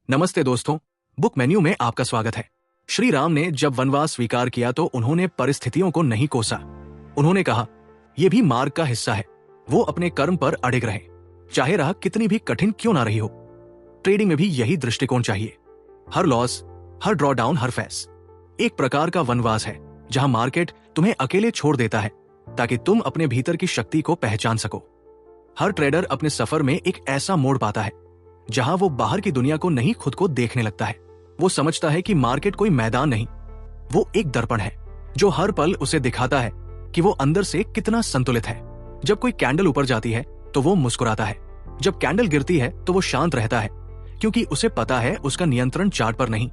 नमस्ते दोस्तों, book menu में आपका स्वागत है। श्री राम ने जब वनवास स्वीकार किया तो उन्होंने परिस्थितियों को नहीं कोसा। उन्होंने कहा, यह भी मार्ग का हिस्सा है। वो अपने कर्म पर अड़िग रहे, चाहे राह कितनी भी कठिन क्यों ना रही हो। ट्रेडिंग में भी यही दृष्टिकोण चाहिए। हर लॉस, हर ड्रॉडाउन, हर फेस एक प्रकार का वनवास है, जहां मार्केट तुम्हें अकेले छोड़ देता है ताकि तुम अपने भीतर की शक्ति को पहचान सको। हर ट्रेडर अपने सफर में एक ऐसा मोड़ पाता है जहां वो बाहर की दुनिया को नहीं, खुद को देखने लगता है। वो समझता है कि मार्केट कोई मैदान नहीं, वो एक दर्पण है जो हर पल उसे दिखाता है कि वो अंदर से कितना संतुलित है। जब कोई कैंडल ऊपर जाती है तो वो मुस्कुराता है, जब कैंडल गिरती है तो वो शांत रहता है, क्योंकि उसे पता है उसका नियंत्रण चार्ट पर नहीं,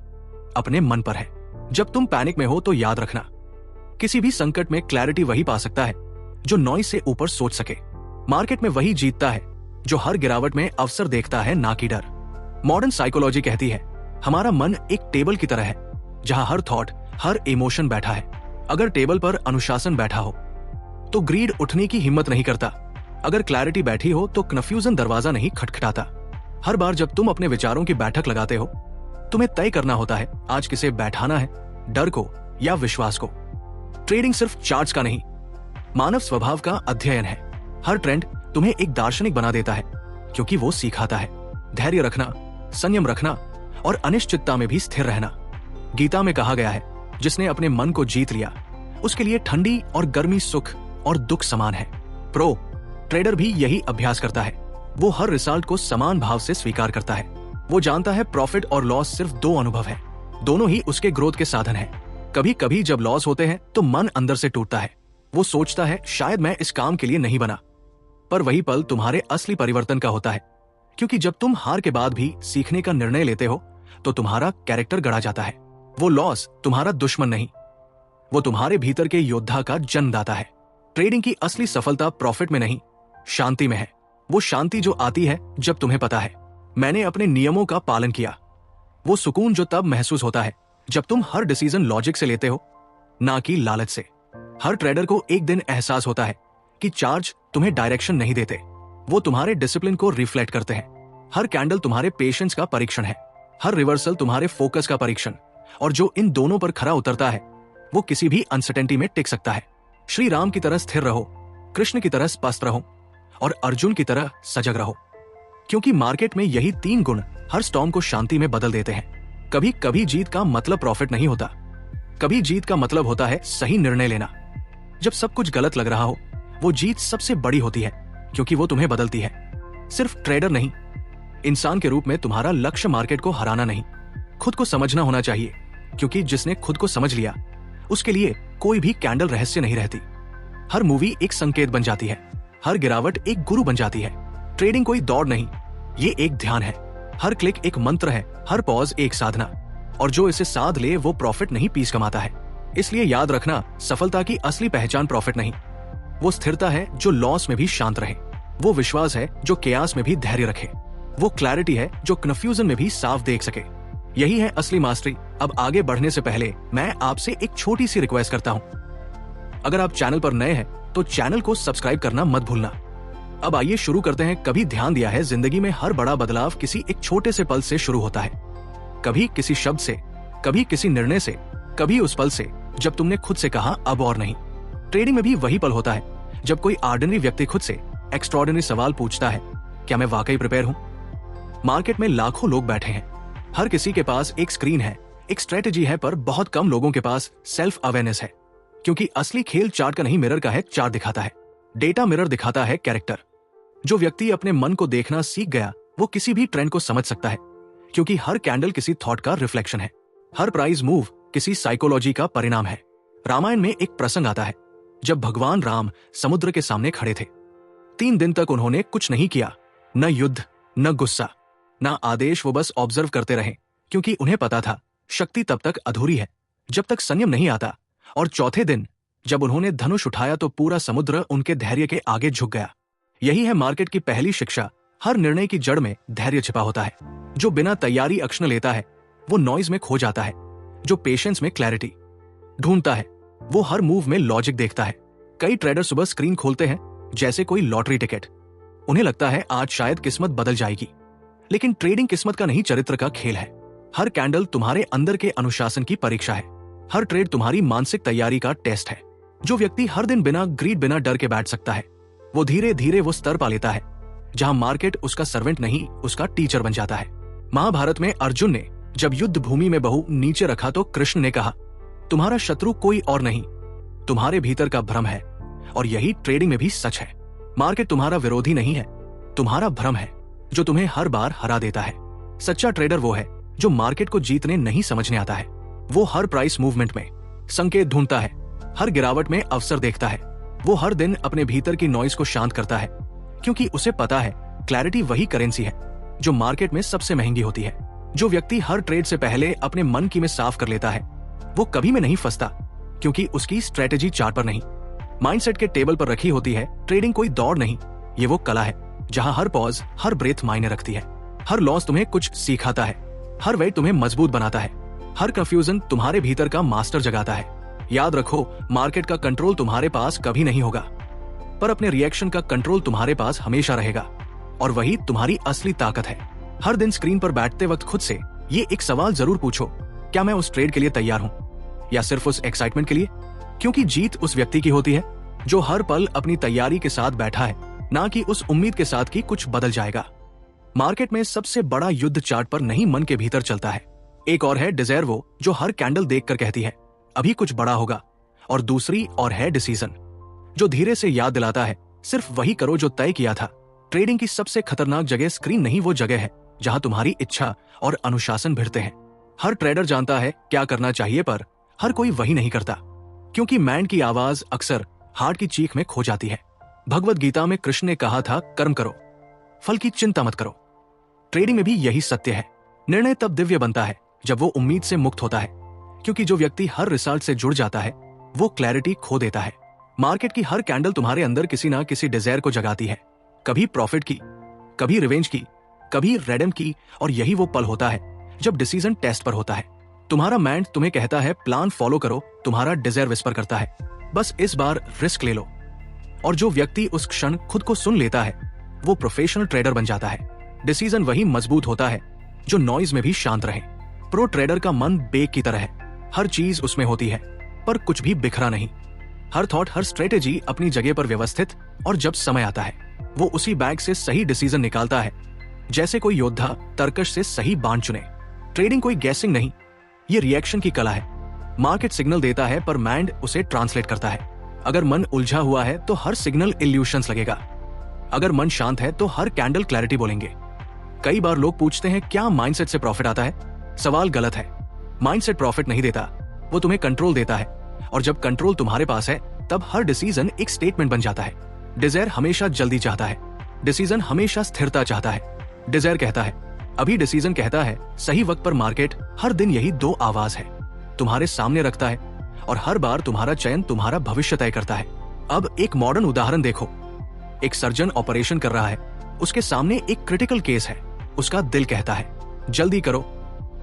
अपने मन पर है। जब तुम पैनिक में हो तो याद रखना, किसी भी संकट में क्लैरिटी वही पा सकता है जो नॉइज से ऊपर सोच सके। मार्केट में वही जीतता है जो हर गिरावट में अवसर देखता है, ना कि डर। मॉडर्न साइकोलॉजी कहती है, हमारा मन एक टेबल की तरह है जहां हर थॉट, हर इमोशन बैठा है। अगर टेबल पर अनुशासन बैठा हो तो ग्रीड उठने की हिम्मत नहीं करता। अगर क्लैरिटी बैठी हो तो कन्फ्यूजन दरवाजा नहीं खटखटाता। हर बार जब तुम अपने विचारों की बैठक लगाते हो, तुम्हें तय करना होता है आज किसे बैठाना है, डर को या विश्वास को। ट्रेडिंग सिर्फ चार्ट्स का नहीं, मानव स्वभाव का अध्ययन है। हर ट्रेंड तुम्हें एक दार्शनिक बना देता है, क्योंकि वो सिखाता है धैर्य रखना, संयम रखना और अनिश्चितता में भी स्थिर रहना। गीता में कहा गया है, जिसने अपने मन को जीत लिया उसके लिए ठंडी और गर्मी सुख और दुख समान है। प्रो ट्रेडर भी यही अभ्यास करता है। वो हर रिजल्ट को समान भाव से स्वीकार करता है। वो जानता है प्रॉफिट और लॉस सिर्फ दो अनुभव है, दोनों ही उसके ग्रोथ के साधन है। कभी कभी जब लॉस होते हैं तो मन अंदर से टूटता है। वो सोचता है, शायद मैं इस काम के लिए नहीं बना। पर वही पल तुम्हारे असली परिवर्तन का होता है, क्योंकि जब तुम हार के बाद भी सीखने का निर्णय लेते हो तो तुम्हारा कैरेक्टर गढ़ा जाता है। वो लॉस तुम्हारा दुश्मन नहीं, वो तुम्हारे भीतर के योद्धा का जन्मदाता है। ट्रेडिंग की असली सफलता प्रॉफिट में नहीं, शांति में है। वो शांति जो आती है जब तुम्हें पता है, मैंने अपने नियमों का पालन किया। वो सुकून जो तब महसूस होता है जब तुम हर डिसीजन लॉजिक से लेते हो, ना कि लालच से। हर ट्रेडर को एक दिन एहसास होता है कि चार्ज तुम्हें डायरेक्शन नहीं देते, वो तुम्हारे डिसिप्लिन को रिफ्लेक्ट करते हैं। हर कैंडल तुम्हारे पेशेंस का परीक्षण है, हर रिवर्सल तुम्हारे फोकस का परीक्षण। और जो इन दोनों पर खरा उतरता है वो किसी भी अनसर्टेनिटी में टिक सकता है। श्री राम की तरह स्थिर रहो, कृष्ण की तरह स्पष्ट रहो और अर्जुन की तरह सजग रहो, क्योंकि मार्केट में यही तीन गुण हर स्टॉर्म को शांति में बदल देते हैं। कभी कभी जीत का मतलब प्रॉफिट नहीं होता, कभी जीत का मतलब होता है सही निर्णय लेना। जब सब कुछ गलत लग रहा हो, वो जीत सबसे बड़ी होती है, क्योंकि वो तुम्हें बदलती है। सिर्फ ट्रेडर नहीं, इंसान के रूप में तुम्हारा लक्ष्य मार्केट को हराना नहीं, खुद को समझना होना चाहिए, क्योंकि जिसने खुद को समझ लिया उसके लिए कोई भी कैंडल रहस्य नहीं रहती। हर मूवी एक संकेत बन जाती है, हर गिरावट एक गुरु बन जाती है। ट्रेडिंग कोई दौड़ नहीं, ये एक ध्यान है। हर क्लिक एक मंत्र है, हर पॉज एक साधना, और जो इसे साध ले वो प्रॉफिट नहीं पीस कमाता है। इसलिए याद रखना, सफलता की असली पहचान प्रॉफिट नहीं, वो स्थिरता है जो लॉस में भी शांत रहे, वो विश्वास है जो केयास में भी धैर्य रखे, वो क्लैरिटी है जो कन्फ्यूजन में भी साफ देख सके। यही है असली मास्टरी। अब आगे बढ़ने से पहले मैं आपसे एक छोटी सी रिक्वेस्ट करता हूँ, अगर आप चैनल पर नए हैं तो चैनल को सब्सक्राइब करना मत भूलना। अब आइए शुरू करते हैं। कभी ध्यान दिया है, जिंदगी में हर बड़ा बदलाव किसी एक छोटे से पल से शुरू होता है, कभी किसी शब्द से, कभी किसी निर्णय से, कभी उस पल से जब तुमने खुद से कहा अब और नहीं। ट्रेडिंग में भी वही पल होता है जब कोई ऑर्डिनरी व्यक्ति खुद से एक्स्ट्राऑर्डिनरी सवाल पूछता है, क्या मैं वाकई प्रिपेयर हूं? मार्केट में लाखों लोग बैठे हैं, हर किसी के पास एक स्क्रीन है, एक स्ट्रेटेजी है, पर बहुत कम लोगों के पास सेल्फ अवेयरनेस है, क्योंकि असली खेल चार्ट का नहीं, मिरर का है। चार्ट दिखाता है डेटा, मिरर दिखाता है कैरेक्टर। जो व्यक्ति अपने मन को देखना सीख गया वो किसी भी ट्रेंड को समझ सकता है, क्योंकि हर कैंडल किसी थॉट का रिफ्लेक्शन है, हर प्राइस मूव किसी साइकोलॉजी का परिणाम है। रामायण में एक प्रसंग आता है जब भगवान राम समुद्र के सामने खड़े थे। 3 दिन तक उन्होंने कुछ नहीं किया, न युद्ध, न गुस्सा, न आदेश। वो बस ऑब्जर्व करते रहे, क्योंकि उन्हें पता था शक्ति तब तक अधूरी है जब तक संयम नहीं आता। और चौथे दिन जब उन्होंने धनुष उठाया तो पूरा समुद्र उनके धैर्य के आगे झुक गया। यही है मार्केट की पहली शिक्षा, हर निर्णय की जड़ में धैर्य छिपा होता है। जो बिना तैयारी एक्शन लेता है वो नॉइज में खो जाता है, जो पेशेंस में क्लैरिटी ढूंढता है वो हर मूव में लॉजिक देखता है। कई ट्रेडर सुबह स्क्रीन खोलते हैं जैसे कोई लॉटरी टिकट, उन्हें लगता है आज शायद किस्मत बदल जाएगी, लेकिन ट्रेडिंग किस्मत का नहीं, चरित्र का खेल है। हर कैंडल तुम्हारे अंदर के अनुशासन की परीक्षा है। हर ट्रेड तुम्हारी मानसिक तैयारी का टेस्ट है। जो व्यक्ति हर दिन बिना ग्रीड, बिना डर के बैठ सकता है, वो धीरे धीरे वो स्तर पा लेता है जहां मार्केट उसका सर्वेंट नहीं, उसका टीचर बन जाता है। महाभारत में अर्जुन ने जब युद्ध भूमि में बहु नीचे रखा तो कृष्ण ने कहा, तुम्हारा शत्रु कोई और नहीं, तुम्हारे भीतर का भ्रम है। और यही ट्रेडिंग में भी सच है। मार्केट तुम्हारा विरोधी नहीं है, तुम्हारा भ्रम है जो तुम्हें हर बार हरा देता है। सच्चा ट्रेडर वो है जो मार्केट को जीतने नहीं समझने आता है। वो हर प्राइस मूवमेंट में संकेत ढूंढता है, हर गिरावट में अवसर देखता है। वो हर दिन अपने भीतर की नॉइज को शांत करता है, क्योंकि उसे पता है क्लैरिटी वही करेंसी है जो मार्केट में सबसे महंगी होती है। जो व्यक्ति हर ट्रेड से पहले अपने मन की में साफ कर लेता है, वो कभी में नहीं फंसता, क्योंकि उसकी स्ट्रेटेजी चार्ट पर नहीं, माइंडसेट के टेबल पर रखी होती है। ट्रेडिंग कोई दौड़ नहीं, ये वो कला है जहां हर पॉज, हर ब्रेथ मायने रखती है। हर लॉस तुम्हें कुछ सिखाता है, हर वेट तुम्हें मजबूत बनाता है, हर कंफ्यूजन तुम्हारे भीतर का मास्टर जगाता है। याद रखो, मार्केट का कंट्रोल तुम्हारे पास कभी नहीं होगा, पर अपने रिएक्शन का कंट्रोल तुम्हारे पास हमेशा रहेगा, और वही तुम्हारी असली ताकत है। हर दिन स्क्रीन पर बैठते वक्त खुद से ये एक सवाल जरूर पूछो, क्या मैं उस ट्रेड के लिए तैयार हूं, या सिर्फ उस एक्साइटमेंट के लिए? क्योंकि जीत उस व्यक्ति की होती है जो हर पल अपनी तैयारी के साथ बैठा है, ना कि उस उम्मीद के साथ कि कुछ बदल जाएगा। मार्केट में सबसे बड़ा युद्ध चार्ट पर नहीं, मन के भीतर चलता है। एक और है डिजायर, वो जो हर कैंडल देखकर कहती है अभी कुछ बड़ा होगा, और दूसरी और है डिसीजन, जो धीरे से याद दिलाता है सिर्फ वही करो जो तय किया था। ट्रेडिंग की सबसे खतरनाक जगह स्क्रीन नहीं, वो जगह है जहां तुम्हारी इच्छा और अनुशासन भिड़ते हैं। हर ट्रेडर जानता है क्या करना चाहिए, पर हर कोई वही नहीं करता, क्योंकि माइंड की आवाज अक्सर हार्ट की चीख में खो जाती है। भगवत गीता में कृष्ण ने कहा था, कर्म करो, फल की चिंता मत करो। ट्रेडिंग में भी यही सत्य है। निर्णय तब दिव्य बनता है जब वो उम्मीद से मुक्त होता है, क्योंकि जो व्यक्ति हर रिजल्ट से जुड़ जाता है वो क्लैरिटी खो देता है। मार्केट की हर कैंडल तुम्हारे अंदर किसी ना किसी डिजायर को जगाती है, कभी प्रॉफिट की, कभी रिवेंज की, कभी रेडम की, और यही वो पल होता है जब डिसीजन टेस्ट पर होता है। तुम्हारा माइंड तुम्हें कहता है प्लान फॉलो करो, तुम्हारा डिजायर विस्पर करता है बस इस बार रिस्क ले लो। और जो व्यक्ति उस क्षण खुद को सुन लेता है वो प्रोफेशनल ट्रेडर बन जाता है। डिसीजन वही मजबूत होता है जो नॉइज में भी शांत रहे। प्रो ट्रेडर का मन बेग की तरह है, हर चीज उसमें होती है पर कुछ भी बिखरा नहीं। हर थॉट, हर स्ट्रेटेजी अपनी जगह पर व्यवस्थित, और जब समय आता है वो उसी बैग से सही डिसीजन निकालता है, जैसे कोई योद्धा तर्कश से सही बाण चुने। ट्रेडिंग कोई गैसिंग नहीं, ये रिएक्शन की कला है। मार्केट सिग्नल देता है पर माइंड उसे ट्रांसलेट करता है। अगर मन उलझा हुआ है तो हर सिग्नल इल्यूशंस लगेगा, अगर मन शांत है तो हर कैंडल क्लैरिटी बोलेंगे। कई बार लोग पूछते हैं क्या माइंडसेट से प्रॉफिट आता है? सवाल गलत है। माइंडसेट प्रॉफिट नहीं देता, वो तुम्हें कंट्रोल देता है, और जब कंट्रोल तुम्हारे पास है तब हर डिसीजन एक स्टेटमेंट बन जाता है। डिजायर हमेशा जल्दी चाहता है, डिसीजन हमेशा स्थिरता चाहता है। डिजायर कहता है अभी, डिसीजन कहता है सही वक्त पर। मार्केट हर दिन यही दो आवाज है तुम्हारे सामने रखता है, और हर बार तुम्हारा चयन तुम्हारा भविष्य तय करता है। अब एक मॉडर्न उदाहरण देखो। एक सर्जन ऑपरेशन कर रहा है, उसके सामने एक क्रिटिकल केस है। उसका दिल कहता है जल्दी करो,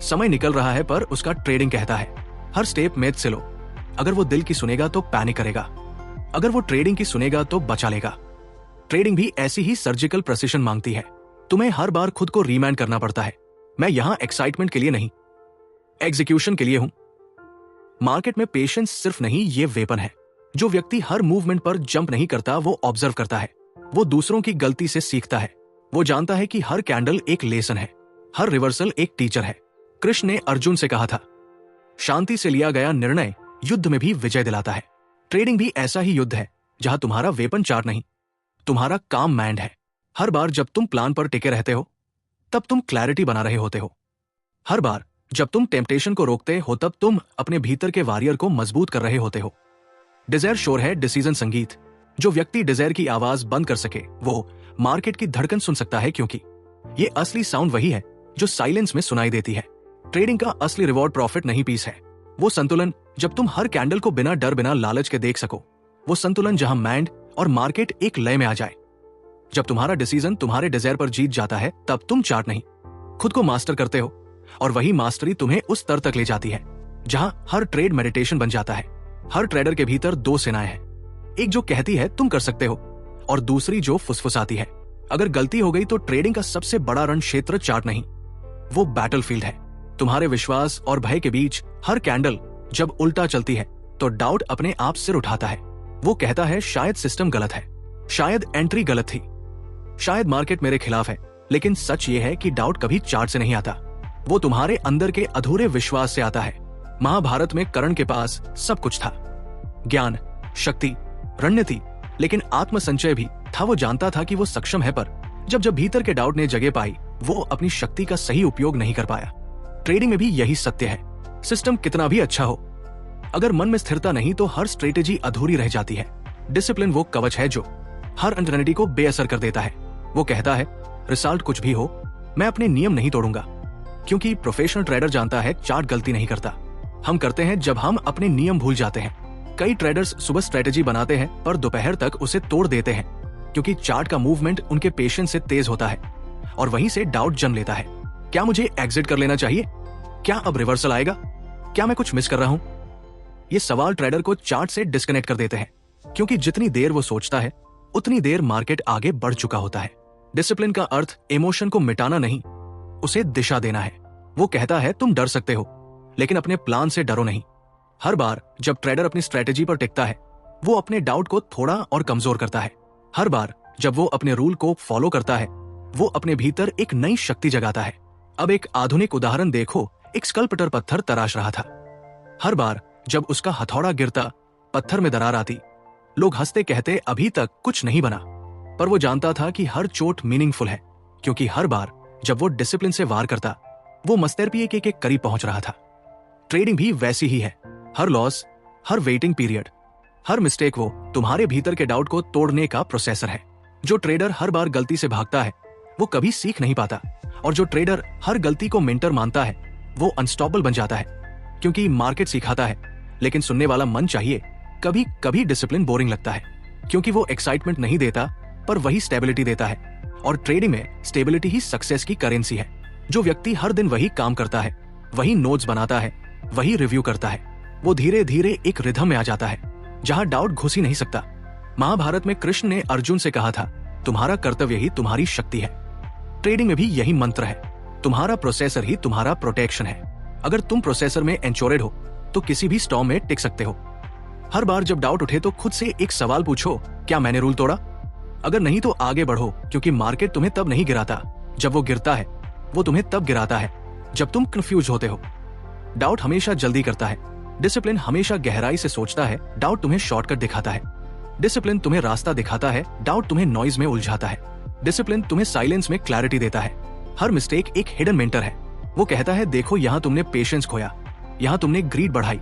समय निकल रहा है, पर उसका ट्रेडिंग कहता है हर स्टेप मैथ से लो। अगर वो दिल की सुनेगा तो पैनिक करेगा, अगर वो ट्रेडिंग की सुनेगा तो बचा लेगा। ट्रेडिंग भी ऐसी ही सर्जिकल प्रिसिशन मांगती है। तुम्हें हर बार खुद को रिमाइंड करना पड़ता है, मैं यहां एक्साइटमेंट के लिए नहीं, एग्जीक्यूशन के लिए हूं। मार्केट में पेशेंस सिर्फ नहीं, ये वेपन है। जो व्यक्ति हर मूवमेंट पर जंप नहीं करता वो ऑब्जर्व करता है, वो दूसरों की गलती से सीखता है, वो जानता है कि हर कैंडल एक लेसन है, हर रिवर्सल एक टीचर है। कृष्ण ने अर्जुन से कहा था, शांति से लिया गया निर्णय युद्ध में भी विजय दिलाता है। ट्रेडिंग भी ऐसा ही युद्ध है जहां तुम्हारा वेपन चार्ट नहीं, तुम्हारा काम माइंड है। हर बार जब तुम प्लान पर टिके रहते हो तब तुम क्लैरिटी बना रहे होते हो। हर बार जब तुम टेम्पटेशन को रोकते हो तब तुम अपने भीतर के वॉरियर को मजबूत कर रहे होते हो। डिजायर शोर है डिसीजन संगीत। जो व्यक्ति डिजायर की आवाज बंद कर सके वो मार्केट की धड़कन सुन सकता है, क्योंकि ये असली साउंड वही है जो साइलेंस में सुनाई देती है। ट्रेडिंग का असली रिवॉर्ड प्रॉफिट नहीं, पीस है। वो संतुलन जब तुम हर कैंडल को बिना डर, बिना लालच के देख सको। वो संतुलन जहां माइंड और मार्केट एक लय में आ जाए। जब तुम्हारा डिसीजन तुम्हारे डिजायर पर जीत जाता है तब तुम चार्ट नहीं, खुद को मास्टर करते हो, और वही मास्टरी तुम्हें उस स्तर तक ले जाती है जहां हर ट्रेड मेडिटेशन बन जाता है। हर ट्रेडर के भीतर दो सेनाएं हैं, एक जो कहती है तुम कर सकते हो, और दूसरी जो फुसफुसाती है अगर गलती हो गई तो ट्रेडिंग का सबसे बड़ा रण क्षेत्र चार्ट नहीं, वो बैटलफील्ड है। तुम्हारे विश्वास और भय के बीच हर कैंडल जब उल्टा चलती है तो डाउट अपने आप सिर उठाता है। वो कहता है शायद सिस्टम गलत है, शायद एंट्री गलत थी, शायद मार्केट मेरे खिलाफ है। लेकिन सच ये है कि डाउट कभी चार्ट से नहीं आता, वो तुम्हारे अंदर के अधूरे विश्वास से आता है। महाभारत में कर्ण के पास सब कुछ था, ज्ञान, शक्ति, रणनीति, लेकिन आत्मसंचय भी था। वो जानता था कि वो सक्षम है, पर जब जब भीतर के डाउट ने जगह पाई वो अपनी शक्ति का सही उपयोग नहीं कर पाया। ट्रेडिंग में भी यही सत्य है। सिस्टम कितना भी अच्छा हो, अगर मन में स्थिरता नहीं तो हर स्ट्रेटेजी अधूरी रह जाती है। डिसिप्लिन वो कवच है जो हर अनसर्टेनिटी को बेअसर कर देता है। वो कहता है रिजल्ट कुछ भी हो, मैं अपने नियम नहीं तोड़ूंगा, क्योंकि प्रोफेशनल ट्रेडर जानता है चार्ट गलती नहीं करता। हम करते हैं जब हम अपने नियम भूल जाते हैं। कई ट्रेडर्स सुबह स्ट्रेटेजी बनाते हैं पर दोपहर तक उसे तोड़ देते हैं, क्योंकि चार्ट का मूवमेंट उनके पेशेंस से तेज होता है और वहीं से डाउट जन्म लेता है। क्या मुझे एग्जिट कर लेना चाहिए? क्या अब रिवर्सल आएगा? क्या मैं कुछ मिस कर रहा हूं? ये सवाल ट्रेडर को चार्ट से डिस्कनेक्ट कर देते हैं, क्योंकि जितनी देर वो सोचता है उतनी देर मार्केट आगे बढ़ चुका होता है। डिसिप्लिन का अर्थ इमोशन को मिटाना नहीं, उसे दिशा देना है। वो कहता है तुम डर सकते हो, लेकिन अपने प्लान से डरो नहीं। हर बार जब ट्रेडर अपनी स्ट्रेटेजी पर टिकता है वो अपने डाउट को थोड़ा और कमजोर करता है। हर बार जब वो अपने रूल को फॉलो करता है वो अपने भीतर एक नई शक्ति जगाता है। अब एक आधुनिक उदाहरण देखो। एक स्कल्पटर पत्थर तराश रहा था। हर बार जब उसका हथौड़ा गिरता, पत्थर में दरार आती, लोग हंसते कहते अभी तक कुछ नहीं बना। पर वो जानता था कि हर चोट मीनिंगफुल है, क्योंकि हर बार जब वो डिसिप्लिन से वार करता वो मस्तेरपिए के करीब पहुंच रहा था। ट्रेडिंग भी वैसी ही है। हर लॉस, हर वेटिंग पीरियड, हर मिस्टेक वो तुम्हारे भीतर के डाउट को तोड़ने का प्रोसेसर है। जो ट्रेडर हर बार गलती से भागता है वो कभी सीख नहीं पाता, और जो ट्रेडर हर गलती को मेंटर मानता है वो अनस्टॉपेबल बन जाता है। क्योंकि मार्केट सिखाता है, लेकिन सुनने वाला मन चाहिए। कभी कभी डिसिप्लिन बोरिंग लगता है, क्योंकि वो एक्साइटमेंट नहीं देता पर वही स्टेबिलिटी देता है। और ट्रेडिंग में स्टेबिलिटी ही सक्सेस की करेंसी है। जो व्यक्ति हर दिन वही काम करता है, वही नोट्स बनाता है, वही रिव्यू करता है, वो धीरे धीरे एक रिदम में आ जाता है जहां डाउट घुस ही नहीं सकता। महाभारत में कृष्ण ने अर्जुन से कहा था तुम्हारा कर्तव्य ही तुम्हारी शक्ति है। ट्रेडिंग में भी यही मंत्र है, तुम्हारा प्रोसेसर ही तुम्हारा प्रोटेक्शन है। अगर तुम प्रोसेसर में एंचोरेड हो तो किसी भी स्टॉर्म में टिक सकते हो। हर बार जब डाउट उठे तो खुद से एक सवाल पूछो, क्या मैंने रूल तोड़ा? अगर नहीं तो आगे बढ़ो, क्योंकि मार्केट तुम्हें तब नहीं गिराता जब वो गिरता है, वो तुम्हें तब गिराता है जब तुम कंफ्यूज होते हो। डाउट हमेशा जल्दी करता है, डिसिप्लिन हमेशा गहराई से सोचता है। डाउट तुम्हें शॉर्टकट दिखाता है, डिसिप्लिन तुम्हें रास्ता दिखाता है। डाउट तुम्हें नॉइज में उलझाता है, डिसिप्लिन तुम्हें साइलेंस में क्लैरिटी देता है। हर मिस्टेक एक हिडन मेंटर है। वो कहता है देखो यहाँ तुमने पेशेंस खोया, यहाँ तुमने ग्रीड बढ़ाई,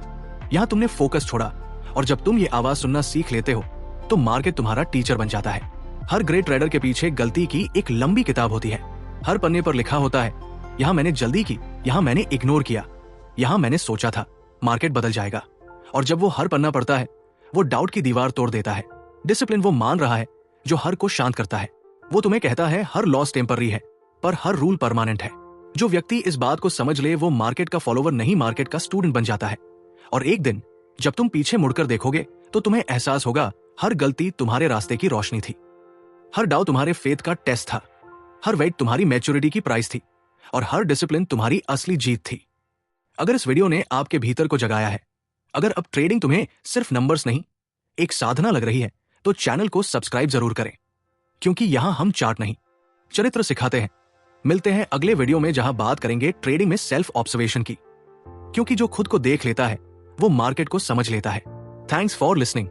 यहाँ तुमने फोकस छोड़ा। और जब तुम ये आवाज सुनना सीख लेते हो तो मार्केट तुम्हारा टीचर बन जाता है। हर ग्रेट ट्रेडर के पीछे गलती की एक लंबी किताब होती है। हर पन्ने पर लिखा होता है यहाँ मैंने जल्दी की, यहाँ मैंने इग्नोर किया, यहाँ मैंने सोचा था मार्केट बदल जाएगा। और जब वो हर पन्ना पढ़ता है वो डाउट की दीवार तोड़ देता है। डिसिप्लिन वो मान रहा है जो हर को शांत करता है। वो तुम्हें कहता है हर लॉस टेम्पररी है पर हर रूल परमानेंट है। जो व्यक्ति इस बात को समझ ले वो मार्केट का फॉलोवर नहीं, मार्केट का स्टूडेंट बन जाता है। और एक दिन जब तुम पीछे मुड़कर देखोगे तो तुम्हें एहसास होगा हर गलती तुम्हारे रास्ते की रोशनी थी, हर डाउट तुम्हारे फेथ का टेस्ट था, हर वेट तुम्हारी मैच्योरिटी की प्राइस थी, और हर डिसिप्लिन तुम्हारी असली जीत थी। अगर इस वीडियो ने आपके भीतर को जगाया है, अगर अब ट्रेडिंग तुम्हें सिर्फ नंबर्स नहीं एक साधना लग रही है, तो चैनल को सब्सक्राइब जरूर करें, क्योंकि यहां हम चार्ट नहीं चरित्र सिखाते हैं। मिलते हैं अगले वीडियो में जहां बात करेंगे ट्रेडिंग में सेल्फ ऑब्जर्वेशन की, क्योंकि जो खुद को देख लेता है वो मार्केट को समझ लेता है। Thanks for listening.